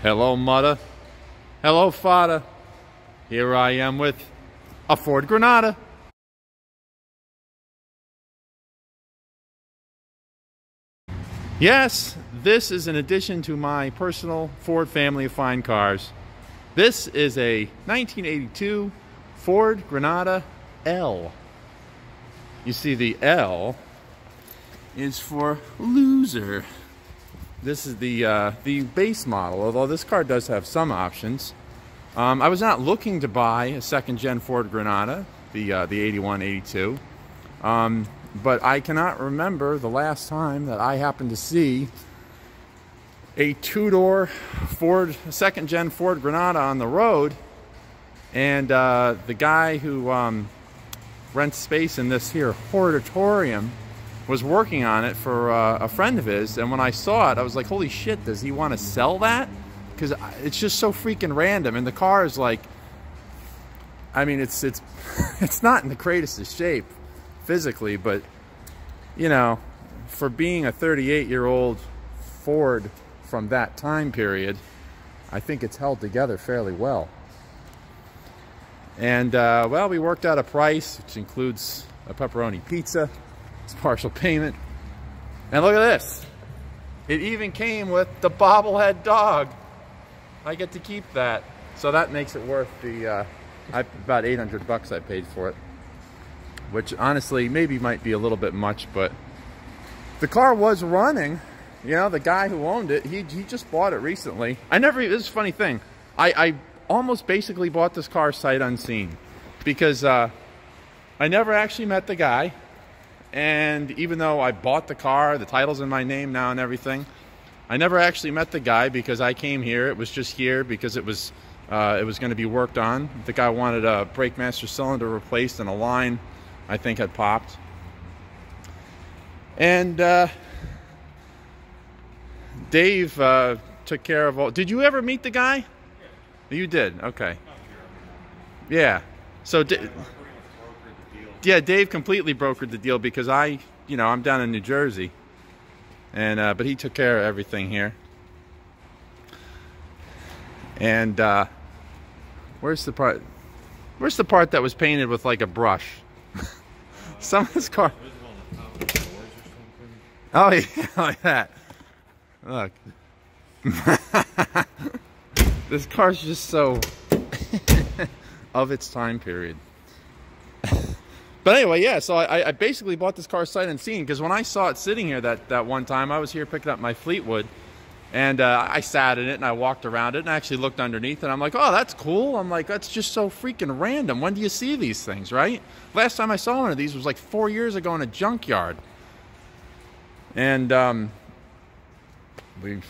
Hello, mudder. Hello, fada. Here I am with a Ford Granada. Yes, this is an addition to my personal Ford family of fine cars. This is a 1982 Ford Granada L. You see, the L is for loser. This is the base model, although this car does have some options. I was not looking to buy a second-gen Ford Granada, the 81, 82. But I cannot remember the last time that I happened to see a two-door second-gen Ford Granada on the road. And the guy who rents space in this here hortatorium was working on it for a friend of his, and when I saw it, I was like, holy shit, does he want to sell that? Because it's just so freaking random, and the car is like, I mean, it's it's not in the greatest of shape physically, but, you know, for being a 38-year-old Ford from that time period, I think it's held together fairly well. And, well, we worked out a price, which includes a pepperoni pizza. It's partial payment. And look at this. It even came with the bobblehead dog. I get to keep that. So that makes it worth the, about 800 bucks I paid for it. Which honestly, maybe might be a little bit much, but the car was running. You know, the guy who owned it, he just bought it recently. This is a funny thing. I almost basically bought this car sight unseen. Because I never actually met the guy. And even though I bought the car, the title's in my name now and everything, I never actually met the guy because I came here. It was just here because it was going to be worked on. The guy wanted a brake master cylinder replaced and a line, I think, had popped. And Dave took care of all. Did you ever meet the guy? Yeah. You did? Okay. Yeah. So yeah, Dave completely brokered the deal because I'm down in New Jersey, and but he took care of everything here. And where's the part that was painted with like a brush? Some of this car. Oh yeah, like that. Look, this car's just so of its time period. But anyway, yeah, so I basically bought this car sight unseen because when I saw it sitting here that one time, I was here picking up my Fleetwood, and I sat in it and I walked around it and I actually looked underneath it. I'm like, oh, that's cool. I'm like, that's just so freaking random. When do you see these things, right? Last time I saw one of these was like 4 years ago in a junkyard. And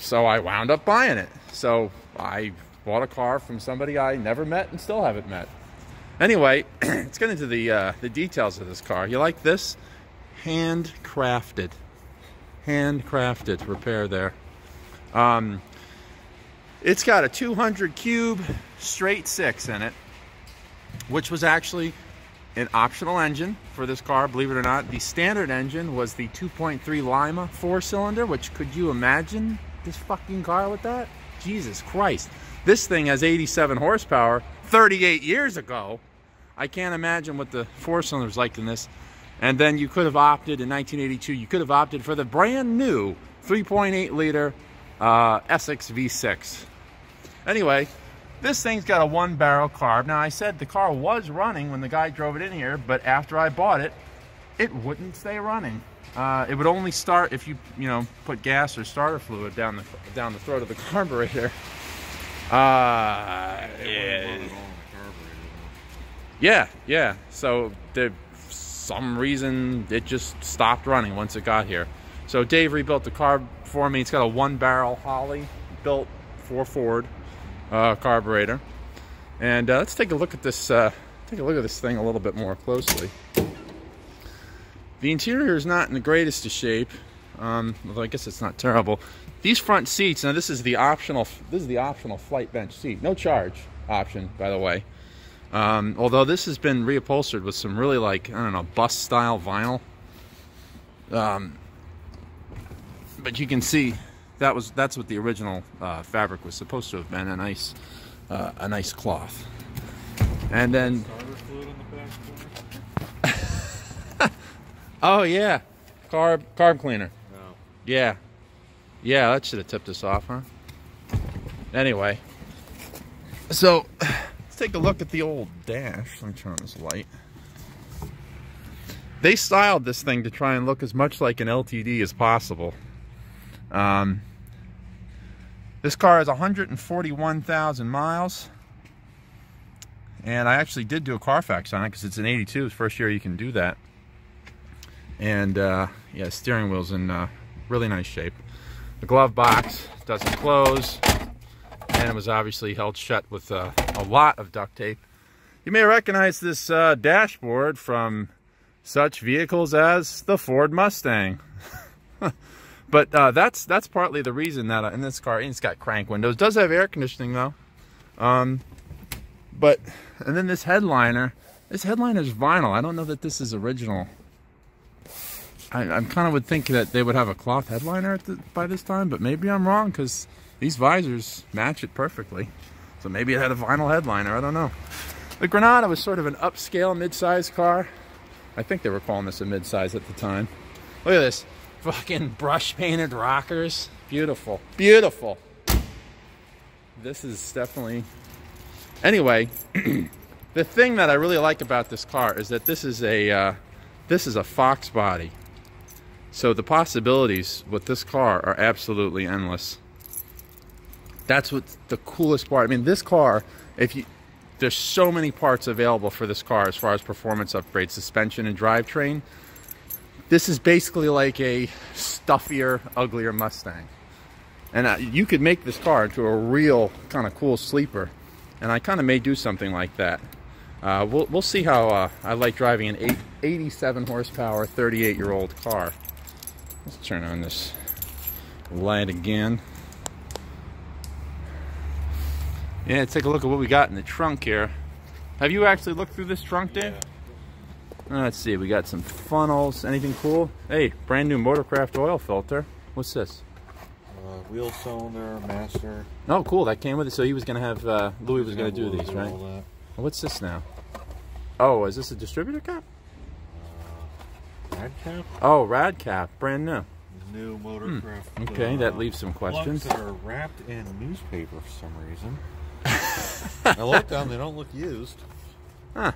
so I wound up buying it. So I bought a car from somebody I never met and still haven't met. Anyway, let's get into the details of this car. You like this? Handcrafted repair there. It's got a 200 cube straight six in it, which was actually an optional engine for this car, believe it or not. The standard engine was the 2.3 Lima 4-cylinder, which, could you imagine this fucking car with that? Jesus Christ. This thing has 87 horsepower 38 years ago. I can't imagine what the 4-cylinder's like in this. And then you could have opted, in 1982, you could have opted for the brand new 3.8 liter Essex V6. Anyway, this thing's got a 1-barrel carb. Now, I said the car was running when the guy drove it in here, but after I bought it, it wouldn't stay running. It would only start if you put gas or starter fluid down the throat of the carburetor. Yeah. So for some reason it just stopped running once it got here. So Dave rebuilt the carb for me. It's got a 1-barrel Holley built for Ford carburetor. And let's take a look at this. Take a look at this thing a little bit more closely. The interior is not in the greatest of shape, although I guess it's not terrible. These front seats. Now this is the optional. This is the optional flight bench seat. No charge option, by the way. Although this has been reupholstered with some really, like, I don't know, bus-style vinyl. But you can see that's what the original fabric was supposed to have been, a nice cloth. And then Starter fluid on the back corner? oh yeah, carb cleaner. No. Yeah, that should have tipped us off, huh? Anyway, so let's take a look at the old dash. Let me turn on this light. They styled this thing to try and look as much like an LTD as possible. This car has 141,000 miles. And I actually did do a Carfax on it because it's an 82. It's the first year you can do that. And yeah, steering wheel's in really nice shape. The glove box doesn't close. And it was obviously held shut with a lot of duct tape. You may recognize this dashboard from such vehicles as the Ford Mustang. But that's partly the reason that in this car, it's got crank windows. It does have air conditioning though. But and then this headliner is vinyl. I don't know that this is original. I kind of would think that they would have a cloth headliner by this time, but maybe I'm wrong because these visors match it perfectly. So maybe it had a vinyl headliner. I don't know. The Granada was sort of an upscale mid-size car. I think they were calling this a mid-size at the time. Look at this. Fucking brush painted rockers. Beautiful. Beautiful. This is definitely... Anyway, the thing that I really like about this car is that this is a Fox body. So the possibilities with this car are absolutely endless. That's what the coolest part. I mean, this car, there's so many parts available for this car as far as performance upgrades, suspension and drivetrain. This is basically like a stuffier, uglier Mustang. And you could make this car into a real kind of cool sleeper. And I kind of may do something like that. We'll see how I like driving an 87 horsepower, 38-year-old car. Let's turn on this light again. Yeah, take a look at what we got in the trunk here. Have you actually looked through this trunk, Dave? Yeah. Let's see, we got some funnels. Anything cool? Hey, brand new Motorcraft oil filter. What's this? Wheel cylinder, master. Oh, cool, that came with it. So he was going to have, Louis was going to do these, right? What's this now? Oh, is this a distributor cap? Rad cap? Oh, rad cap, brand new. New Motorcraft. Okay, that leaves some questions. Plugs that are wrapped in newspaper for some reason. I looked down, they don't look used. Huh.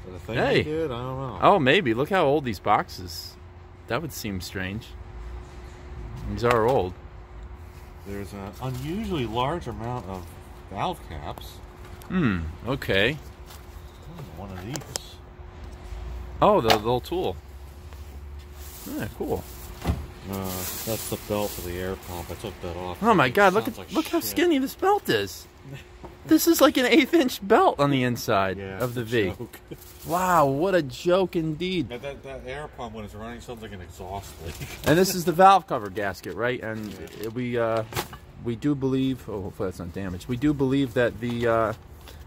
Is that a thing they did? I don't know. Oh, maybe. Look how old these boxes. That would seem strange. These are old. There's an unusually large amount of valve caps. Okay. One of these. Oh, the little tool. Yeah, cool. That's the belt for the air pump. I took that off. Oh my god, look how skinny this belt is. This is like an 1/8-inch belt on the inside of the V. Joke. Wow, what a joke indeed. Now that air pump, when it's running, sounds like an exhaust leak. And this is the valve cover gasket, right? And we do believe, oh, hopefully that's not damaged. We do believe that the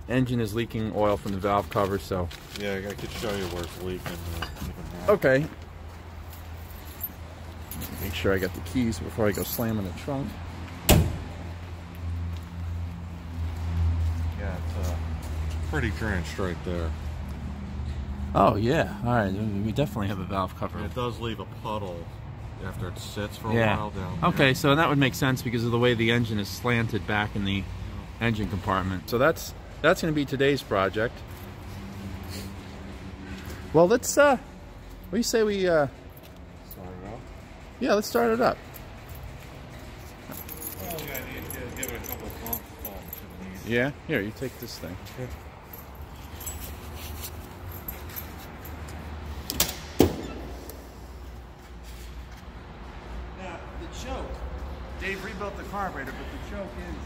engine is leaking oil from the valve cover, so. Yeah, I could show you where it's leaking. Okay. Make sure I got the keys before I go slamming the trunk. Yeah, it's pretty drenched right there. Oh yeah, all right. We definitely have a valve cover. It does leave a puddle after it sits for a while down there. Okay, so that would make sense because of the way the engine is slanted back in the engine compartment. So that's going to be today's project. Well, let's what do you say we start it up? Yeah, let's start it up. Well, yeah, I need to give it a couple of pumps. Yeah, here, you take this thing. Okay. Now, the choke, Dave rebuilt the carburetor, but the choke is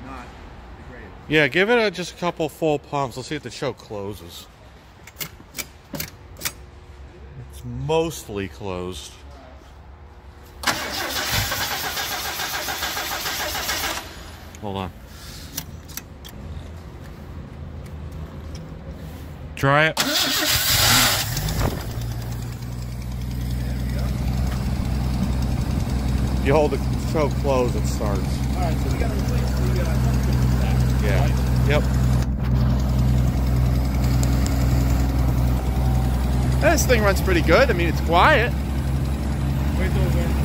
not the greatest. Yeah, give it just a couple full pumps. Let's see if the choke closes. It's mostly closed. Hold on. Try it. you hold the choke closed, it starts. All right, so we got to replace the stack. Yeah. Right? Yep. This thing runs pretty good. I mean, it's quiet. Wait till it warms up.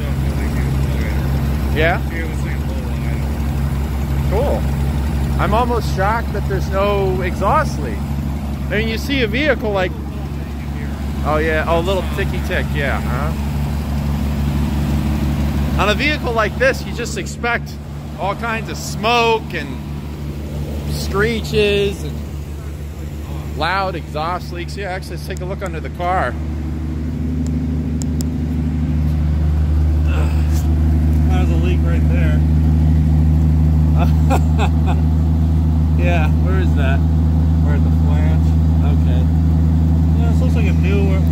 Yeah? Here, this thing's a little wide. Cool. I'm almost shocked that there's no exhaust leak. I mean, you see a vehicle like... Oh, yeah. Oh, a little ticky-tick. Yeah. On a vehicle like this, you just expect all kinds of smoke and screeches and loud exhaust leaks. Yeah, actually, let's take a look under the car. There's a leak right there. Yeah, where is that? We're at the flange. Okay. Yeah, this looks like a new, well,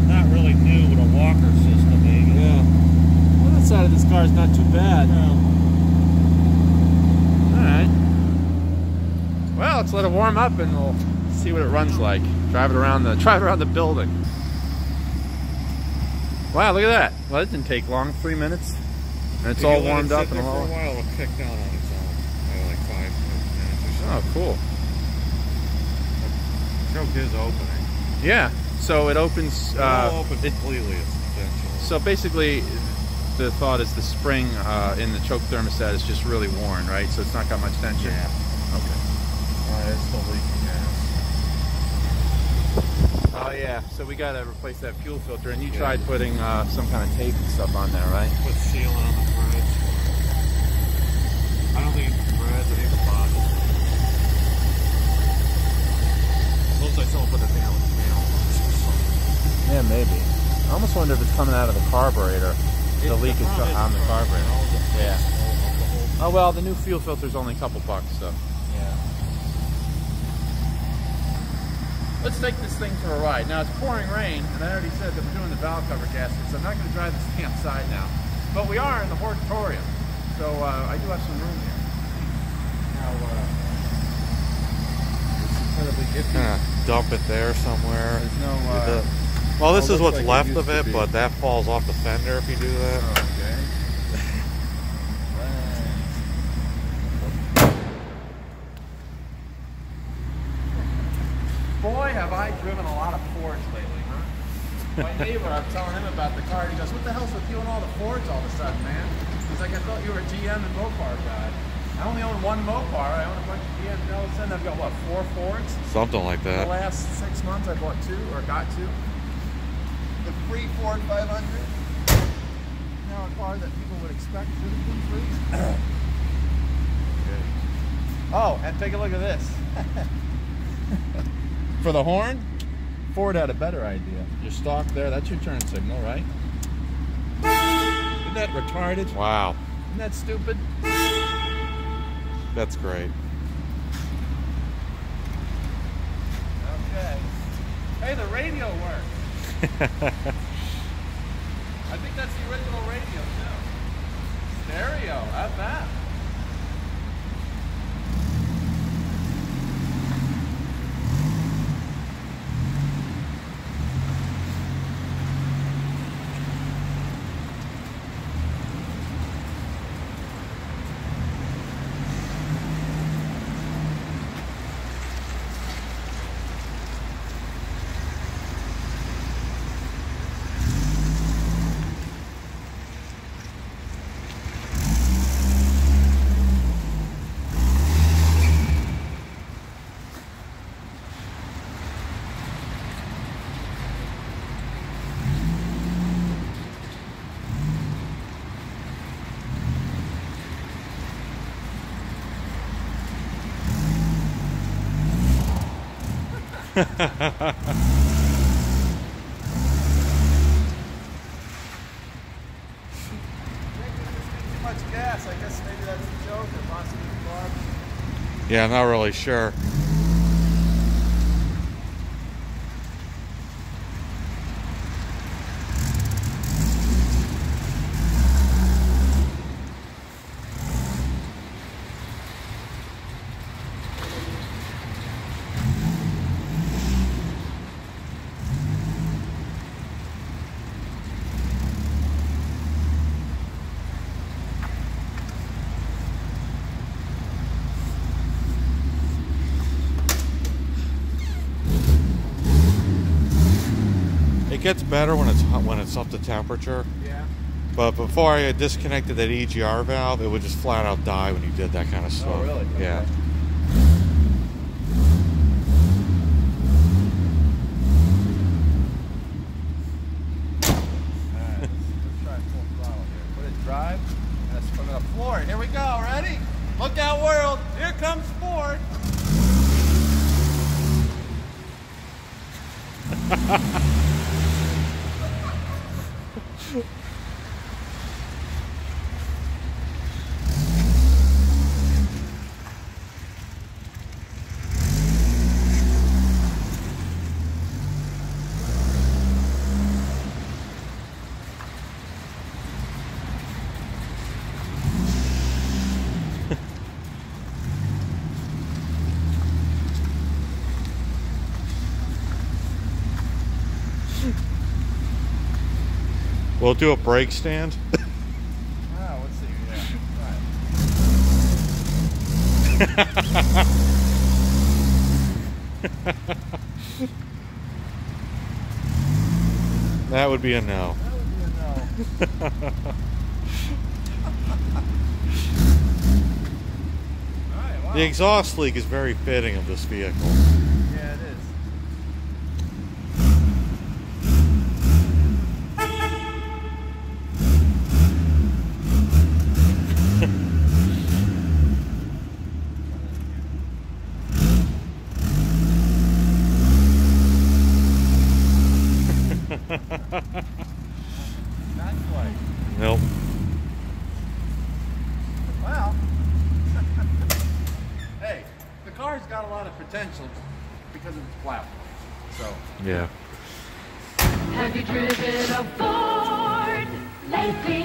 not really new, but a walker system, maybe. Yeah. Well, that side of this car is not too bad. No. Alright. Well, let's let it warm up and we'll see what it runs like. Drive it around the building. Wow, look at that. Well, it didn't take long, 3 minutes. And it's all warmed up and For all. a while, it'll kick down on its own. Maybe like 5 minutes or so. Oh, cool. The choke is opening. Yeah. So it opens. It won't open completely, essentially. So basically, the thought is the spring in the choke thermostat is just really worn, right? So it's not got much tension. Yeah. Okay. It's still leaking gas. Oh yeah. So we got to replace that fuel filter, and you tried putting some kind of tape and stuff on there, right? Put sealant on the threads. I don't think it's threads. I think it's bonded. Looks like someone put a nail or something. Yeah, maybe. I almost wonder if it's coming out of the carburetor. The leak is on the carburetor. Yeah. Oh well, the new fuel filter is only a couple bucks, so. Yeah. Let's take this thing for a ride. Now it's pouring rain, and I already said that we're doing the valve cover gasket, so I'm not going to drive this thing outside now. But we are in the Hortatorium, so I do have some room here. Now, it's incredibly iffy. Dump it there somewhere. There's no. Well, this is what's like left it of used it, to be. but that falls off the fender if you do that. Okay. Boy, have I driven a lot of Fords lately, huh? My neighbor, I'm telling him about the car, and he goes, what the hell's with you and all the Fords all of a sudden, man? He's like, I thought you were a GM and Mopar guy. I only own one Mopar. I own a bunch of GMs, and all of a sudden I've got, what, 4 Fords? Something like In the that. last 6 months, I bought 2, or got 2. The free Ford 500. Now a car that people would expect should have been free. Oh, and take a look at this. For the horn, Ford had a better idea. Your stock there, that's your turn signal, right? Isn't that retarded? Wow. Isn't that stupid? That's great. Okay. Hey, the radio works. I think that's the original radio, too. Stereo, how's that? Too much gas. I guess maybe that's the joke, or possibly the car. Yeah, I'm not really sure. It gets better when it's hot, when it's up to temperature. Yeah. But before I disconnected that EGR valve, it would just flat out die when you did that kind of stuff. Oh, really? Okay. Yeah. Alright, let's try full throttle here. Put it drive. Let's put it up floor. Here we go. Ready? Look out, world. Here comes Ford. We'll do a brake stand. Oh, let's see. Yeah. That would be a no. That would be a no. Alright, wow. The exhaust leak is very fitting of this vehicle. Yeah, it is. Not quite. Nope. Well, hey, the car's got a lot of potential because of its platform. So, Yeah. Have you driven a Ford lately?